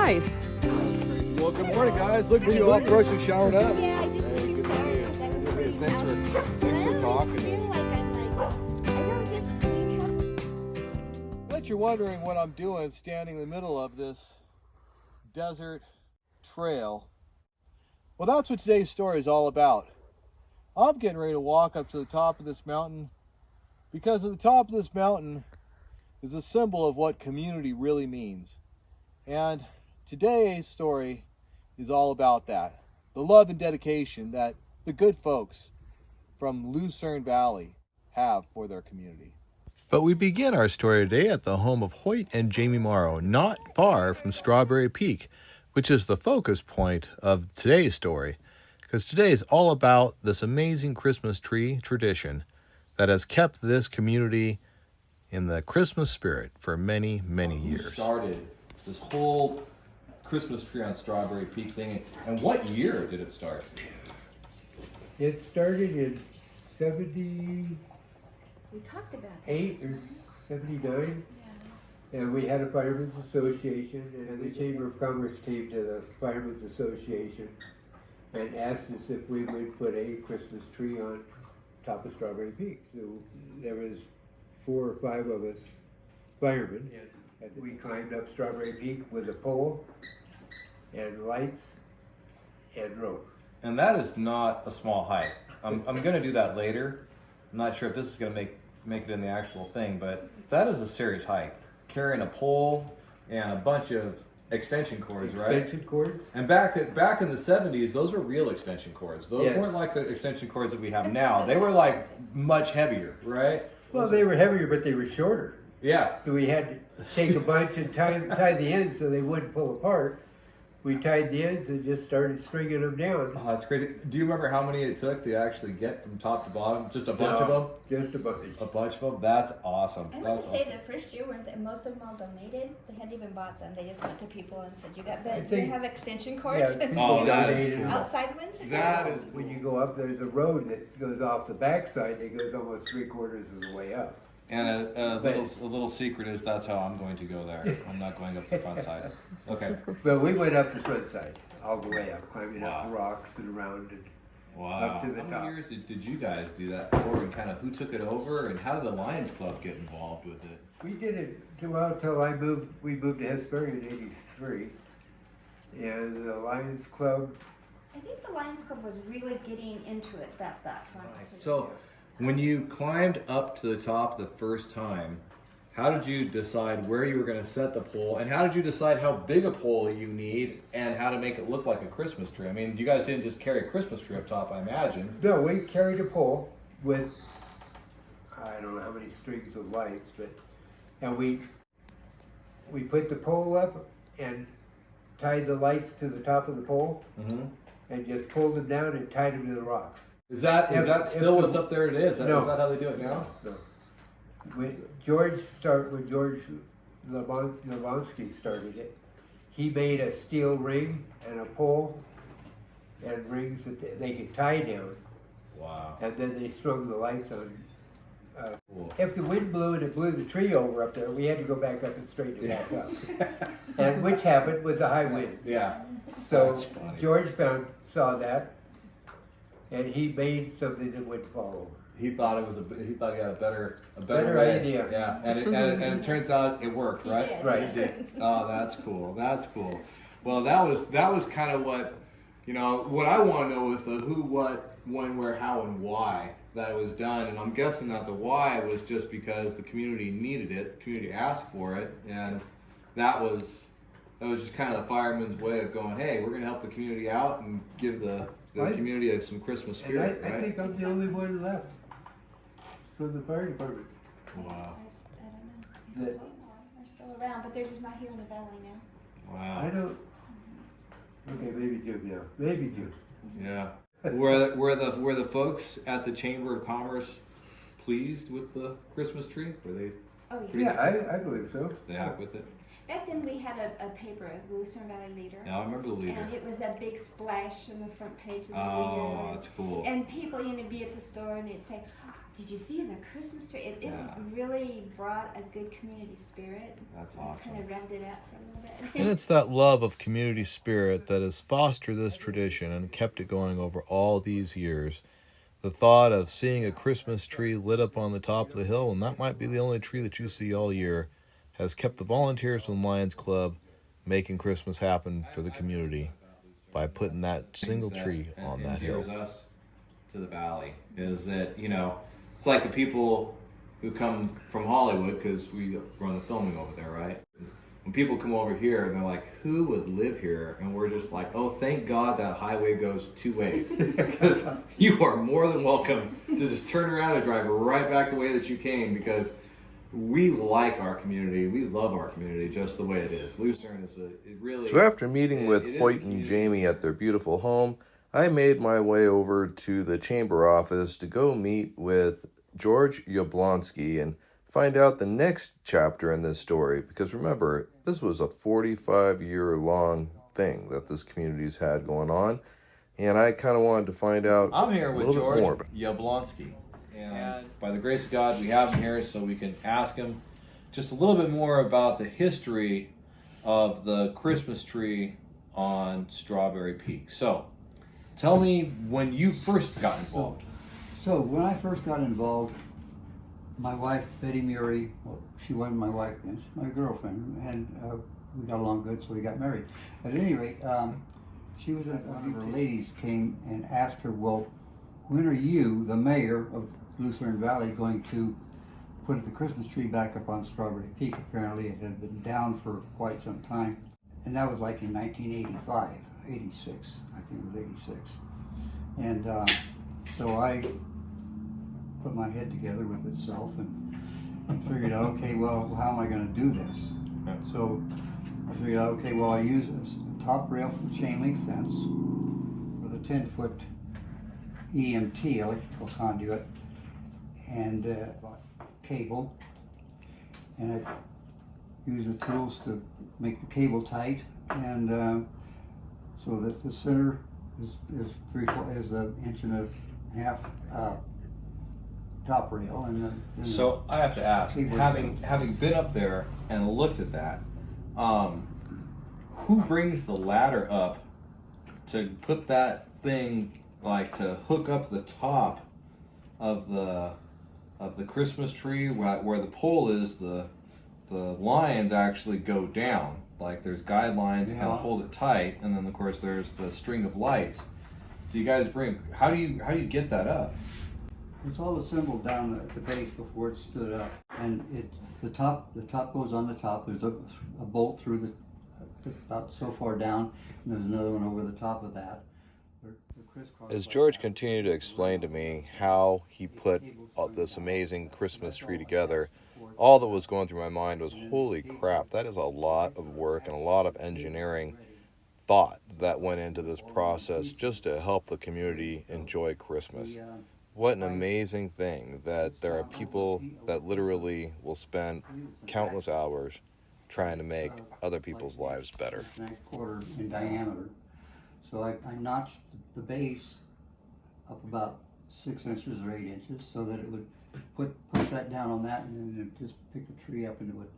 nice. Well, good morning, guys. Look at you all fresh and showered up. Yeah, I just Hey, good to see you. that was pretty Thanks for talking. I feel like I don't just clean house. Bet you're wondering what I'm doing standing in the middle of this desert trail. Well, that's what today's story is all about. I'm getting ready to walk up to the top of this mountain because at the top of this mountain is a symbol of what community really means. And today's story is all about that. The love and dedication that the good folks from Lucerne Valley have for their community. But we begin our story today at the home of Hoyt and Jamie Morrow, not far from Strawberry Peak, which is the focus point of today's story, because today is all about this amazing Christmas tree tradition that has kept this community in the Christmas spirit for many, many years. Started this whole Christmas tree on Strawberry Peak thing, and what year did it start? It started in 78 We talked about that. or 79, and we had a Firemen's Association, and the Chamber of Commerce came to the Firemen's Association and asked us if we would put a Christmas tree on top of Strawberry Peak. So there was 4 or 5 of us firemen, and we climbed up Strawberry Peak with a pole and lights and rope. And that is not a small hike. I'm going to do that later. I'm not sure if this is going to make it in the actual thing, but that is a serious hike. Carrying a pole and a bunch of extension cords, right? Extension cords. And back in the 70s, those were real extension cords. Those Yes. weren't like the extension cords that we have now. They were like much heavier, right? Well, they were heavier, but they were shorter. Yeah. So we had to take a bunch and tie the ends so they wouldn't pull apart. We tied the ends and just started stringing them down. Oh, that's crazy. Do you remember how many it took to actually get from top to bottom? Just a bunch of them? Just a bunch. A bunch of them? That's awesome. I want That's to say awesome. the first year, weren't they, most of them all donated? They hadn't even bought them. They just went to people and said, "You got I bed? think- They have extension cords." Yeah, people Oh, that is donated cool. them. Outside ones. That is When you go up, there's a road that goes off the backside that goes almost 3/4 of the way up. And a little secret is that's how I'm going to go there. I'm not going up the front side. Okay. But we went up the front side, all the way up, climbing up Wow. the rocks and around and Wow. up to the How top. many years did you guys do that for, and kind of who took it over, and how did the Lions Club get involved with it? We did it till we moved to Hesbury in '83. And the Lions Club, I think the Lions Club was really getting into it about that time. too. So, when you climbed up to the top the first time, how did you decide where you were going to set the pole, and how did you decide how big a pole you need, and how to make it look like a Christmas tree? I mean, you guys didn't just carry a Christmas tree up top, I imagine. no, we carried a pole with, I don't know how many strings of lights, and we put the pole up and tied the lights to the top of the pole Mm-hmm. and just pulled them down and tied them to the rocks. Is that still If- what's up there today? Is that, No. is that how they do it now? No. When George Lebonsky started it, he made a steel ring and a pole and rings that they could tie down, Wow. and then they strung the lights on. Cool. If the wind blew and it blew the tree over up there, we had to go back up and straighten it back up. And which happened with the high wind. Yeah. So That's funny. George saw that, and he made something that wouldn't fall over. He thought he had a better Better way. idea. Yeah, and it turns out it worked, right? did. Right. Yes. It did. Oh, that's cool. That's cool. Well, that was kind of what, what I want to know is the who, what, when, where, how, and why that it was done. And I'm guessing that the why was just because the community needed it, the community asked for it, and that was just kind of the fireman's way of going, hey, we're going to help the community out and give the community some Christmas And spirit, I right? think I'm the only one left from the fire department. Wow. I don't know. That- They're still around, but they're just not here in the valley now. Wow. I don't. Okay, maybe June now. Maybe June. Yeah. Were the folks at the Chamber of Commerce pleased with the Christmas tree? Were they Oh yeah. Yeah, I believe so. happy with it? Back then we had a paper, the Lucerne Valley Leader. Yeah, I remember the leader. And it was a big splash on the front page of the Oh, Leader. that's cool. And people, be at the store and they'd say, did you see the Christmas tree? It Yeah. really brought a good community spirit. That's Kind awesome. of revved it up for a little bit. And it's that love of community spirit that has fostered this tradition and kept it going over all these years. The thought of seeing a Christmas tree lit up on the top of the hill, and that might be the only tree that you see all year, has kept the volunteers from the Lions Club making Christmas happen for the community by putting that single tree on that hill. Endears us to the valley is that, you know, it's like the people who come from Hollywood, because we run the filming over there, right? When people come over here and they're like, who would live here? And we're just like, oh, thank God that highway goes two ways. Because you are more than welcome to just turn around and drive right back the way that you came, because we like our community. We love our community just the way it is. Lucerne is it really... So after meeting it with is a Hoyt and community. Jamie at their beautiful home, I made my way over to the chamber office to go meet with George Yablonsky and find out the next chapter in this story. Because remember, this was a 45-year-long thing that this community's had going on, and I kind of wanted to find out I'm here a with little bit more George about Yablonsky. And by the grace of God, we have him here so we can ask him just a little bit more about the history of the Christmas tree on Strawberry Peak. So, tell me when you first got involved. So when I first got involved, my wife Betty Murray, well, she wasn't my wife then, she's my girlfriend, and we got along good, so we got married. At any rate, she was one of her ladies came and asked her, well, when are you, the mayor of Lucerne Valley, going to put the Christmas tree back up on Strawberry Peak? Apparently it had been down for quite some time, and that was like in 1985, 86, I think it was 86. And so I put my head together with itself and figured out, okay, well, how am I going to do this? So I figured out, okay, well, I use this top rail from the chain link fence with a 10-foot EMT, electrical conduit, and cable, and I use the tools to make the cable tight, and so that the center is an inch and a half top rail, and the So I have to ask, Keyboard. having been up there and looked at that, who brings the ladder up to put that thing, like to hook up the top of the Christmas tree where the pole is? The lines actually go down. Like there's guidelines to kind Yeah. of hold it tight, and then of course there's the string of lights. Do you guys how do you get that up? It's all assembled down at the base before it stood up, and the top goes on the top. There's a bolt through the about so far down, and there's another one over the top of that. They're crisscrossed As like George that. continued to explain to me how he put this amazing Christmas tree together, all that was going through my mind was, holy crap, that is a lot of work and a lot of engineering thought that went into this process just to help the community enjoy Christmas. What an amazing thing that there are people that literally will spend countless hours trying to make other people's lives better. It's a quarter in diameter. So I notched the base up about 6 inches or 8 inches so that it would push that down on that, and then it just pick the tree up and it would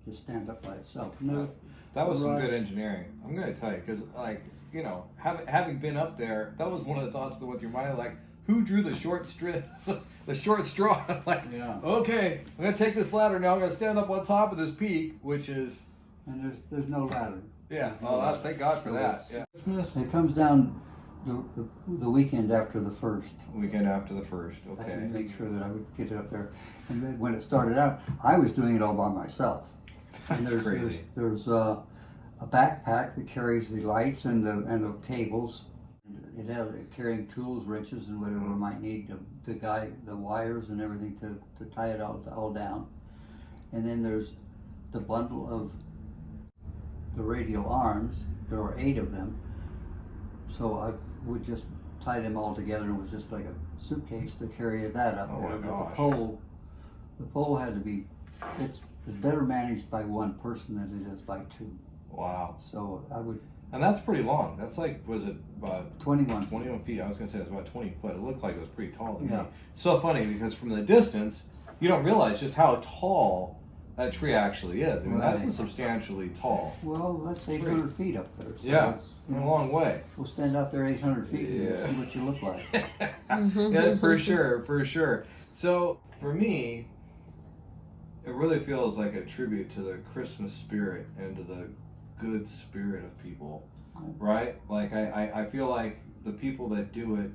just stand up by itself. No, That was some Right. good engineering. I'm gonna tell you, because like, you know, having been up there, that was one of the thoughts that went through my mind. Like, who drew the short the short straw? Like, Yeah. okay, I'm gonna take this ladder now. I'm gonna stand up on top of this peak, which is and there's no ladder. yeah. Oh, thank God for that. Yeah. Christmas It comes down the weekend after the first. weekend after the first. I Okay. had to make sure that I would get it up there. And then when it started out, I was doing it all by myself. And That's crazy. There's a backpack that carries the lights and the cables. It has carrying tools, wrenches, and whatever I might need, the wires and everything to tie it all down. And then there's the bundle of the radial arms. There are 8 of them. So I would just tie them all together, and it was just like a suitcase to carry that up Oh there. my But gosh. the pole had to be, it's better managed by one person than it is by 2. Wow. So I would And that's pretty long. That's like, was it about 21. 21 feet? I was gonna say it was about 20 foot. It looked like it was pretty tall to Yeah. me. It's so funny because from the distance, you don't realize just how tall that tree actually is. I mean, that's a Right. substantially tall. Well, that's 800 feet up there. So Yeah, it's, a long way. we'll stand out there 800 feet Yeah. and see what you look like. Yeah, for sure, for sure. So for me, it really feels like a tribute to the Christmas spirit and to the good spirit of people, right? Like I feel like the people that do it,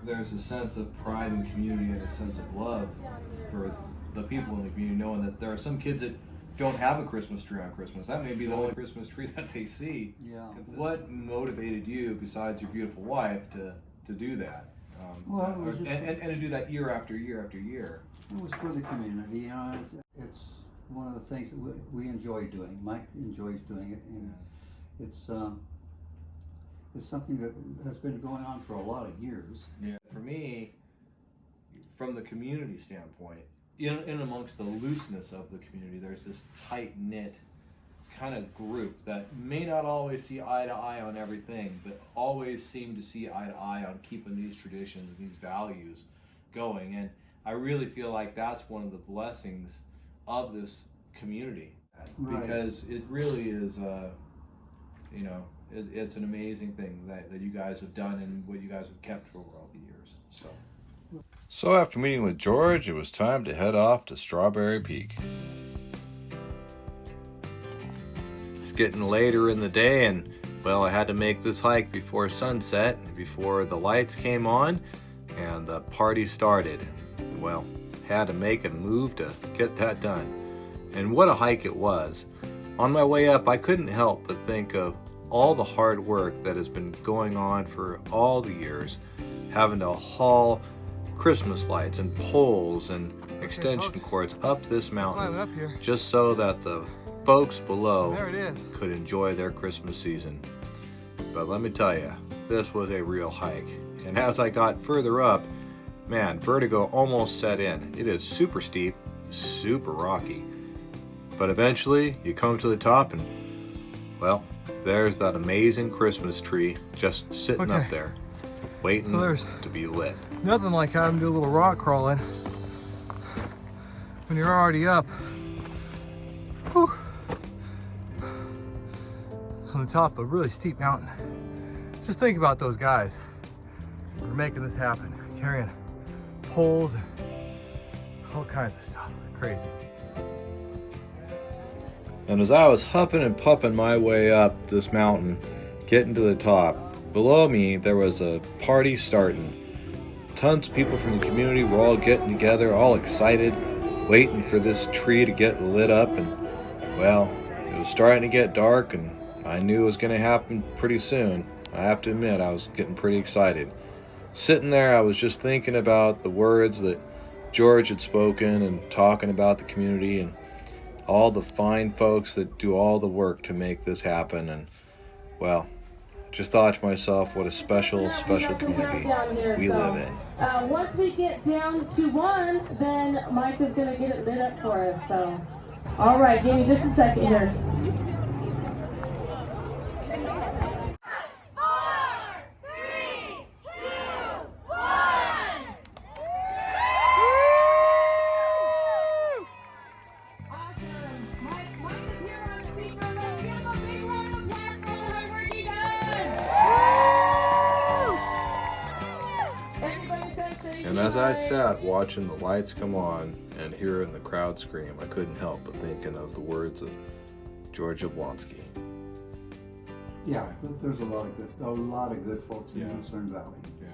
there's a sense of pride and community and a sense of love for the people in the community, knowing that there are some kids that don't have a Christmas tree on Christmas. That may be the only Christmas tree that they see. Yeah. What motivated you, besides your beautiful wife, to do that? Well, it was just- and to do that year after year after year. It was for the community, you know. It's one of the things that we enjoy doing. Mike enjoys doing it, and it's something that has been going on for a lot of years. Yeah. For me, from the community standpoint, in amongst the looseness of the community, there's this tight knit kind of group that may not always see eye to eye on everything, but always seem to see eye to eye on keeping these traditions and these values going. And I really feel like that's one of the blessings of this community, Right. because it really is, it's an amazing thing that you guys have done and what you guys have kept over all the years. So after meeting with George, it was time to head off to Strawberry Peak. It's getting later in the day, and well, I had to make this hike before sunset, before the lights came on and the party started. Well, had to make a move to get that done. And what a hike it was. On my way up, I couldn't help but think of all the hard work that has been going on for all the years, having to haul Christmas lights and poles and extension cords up this mountain Climbing up here. just so that the folks below There it is. could enjoy their Christmas season. But let me tell you, this was a real hike. And as I got further up, man, vertigo almost set in. It is super steep, super rocky. But eventually, you come to the top and, well, there's that amazing Christmas tree just sitting up Okay. there, waiting So there's- to be lit. Nothing like having to do a little rock crawling when you're already up. Whew. On the top of a really steep mountain. Just think about those guys who are making this happen, carrying poles and all kinds of stuff. Crazy. And as I was huffing and puffing my way up this mountain, getting to the top, below me there was a party starting. Tons of people from the community were all getting together, all excited, waiting for this tree to get lit up. And well, it was starting to get dark, and I knew it was going to happen pretty soon. I have to admit, I was getting pretty excited. Sitting there, I was just thinking about the words that George had spoken and talking about the community and all the fine folks that do all the work to make this happen. And well, just thought to myself, what a special, special community we live in. Once we get down to 1, then Mike is going to get it lit up for us. So, all right, give me just a second here. 4, 3, 2, 1. Awesome. Mike is here on speaker. Let's give him a big round of applause for all the hard work he does. Everybody says thank And you, as I Mike. sat watching the lights come on and hearing the crowd scream, I couldn't help but thinking of the words of George Jablonski. Yeah, there's a lot of good folks in Yeah. Lucerne Valley. Yeah.